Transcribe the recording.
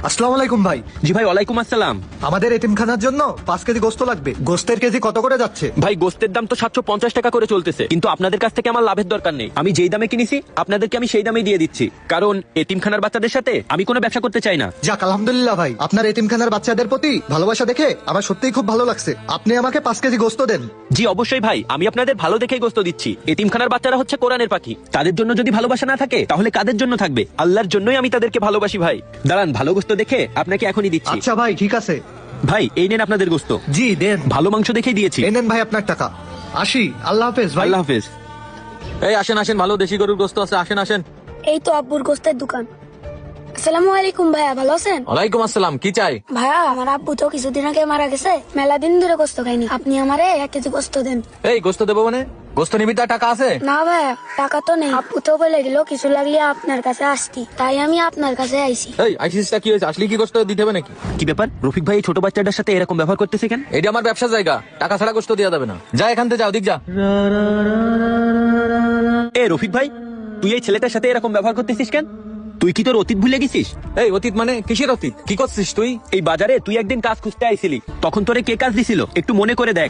আসসালামু আলাইকুম ভাই। জি ভাই, ওয়ালাইকুম আসসালাম। আমাদের এতিমখানার জন্য 5 কেজি গোস্ত লাগবে। গোস্তের কেজি কত করে যাচ্ছে? ভাই গোস্তের দাম তো 750 টাকা করে চলতেছে, কিন্তু আপনাদের কাছ থেকে আমার লাভের দরকার নেই। আমি যেই দামে কিনেছি আপনাদেরকে আমি সেই দামেই দিয়ে দিচ্ছি, কারণ এতিমখানার বাচ্চাদের সাথে আমি কোনো ব্যবসা করতে চাই না। যাক আলহামদুলিল্লাহ ভাই, আপনার এতিমখানার বাচ্চাদের প্রতি ভালোবাসা দেখে আমার সত্যিই খুব ভালো লাগছে। আপনি আমাকে 5 কেজি গোস্ত দেন। জি অবশ্যই ভাই, আমি আপনাদের ভালো দেখেই গোস্ত দিচ্ছি। এতিমখানার বাচ্চারা হচ্ছে কোরআনের পাখি, তাদের জন্য যদি ভালোবাসা না থাকে তাহলে কাদের জন্য থাকবে? আল্লাহর জন্যই আমি তাদেরকে ভালোবাসি ভাই। দাঁড়ান, ভালো গোস্ত দেখে আপনাকে এখনই দিচ্ছি। আচ্ছা ভাই, ঠিক আছে। ভাই এই নেন আপনাদের গোস্ত। জি দেন। ভালো মাংস দেখেই দিয়েছি। এই নেন ভাই আপনার টাকা। আসি, আল্লাহ হাফেজ ভাই। আল্লাহ হাফেজ। এই আসেন আসেন, ভালো দেশি গরুর গোস্ত আছে, আসেন আসেন। এই তো আব্বুর গোস্তের দোকান। আসসালামু আলাইকুম ভাইয়া, ভালো আছেন? ওয়ালাইকুম আসসালাম, কি চাই? ভাইয়া আমার আব্বু তো কিছুদিন আগে মারা গেছে, মেলা দিন ধরে গোস্ত খাইনি। আপনি আমারে 1 কেজি গোস্ত দেন। এই গোস্ত দেবো মানে? গোস্ত নিবি, তার টাকা আছে? না ভাইয়া, টাকা তো নেই। আব্বু তো বলে দিল কিছু লাগলে আপনার কাছে আসতি, তাই আমি আপনার কাছে আইছি। এই আইসিসটা কি হয়েছে? আসলে কি গোস্ত দিতে হবে নাকি? কি ব্যাপার রফিক ভাই, এই ছোট বাচ্চাটার সাথে এরকম ব্যবহার করতেছে কেন? এটা আমার ব্যবসা জায়গা, টাকা ছাড়া গোস্ত দেওয়া যাবে না। যা এখান থেকে, যাও দিক যা। এ রফিক ভাই, তুই এই ছেলেটার সাথে এরকম ব্যবহার করতেছিস কেন? তুই কি তোর অতীত ভুলে গেছিস? এই অতীত মানে কিসের অতীত? কি করছিস তুই? এই বাজারে তুই একদিন কাজ খুঁজতে আইছিলি, তখন তোরে কে কাজ দিছিল একটু মনে করে দেখ।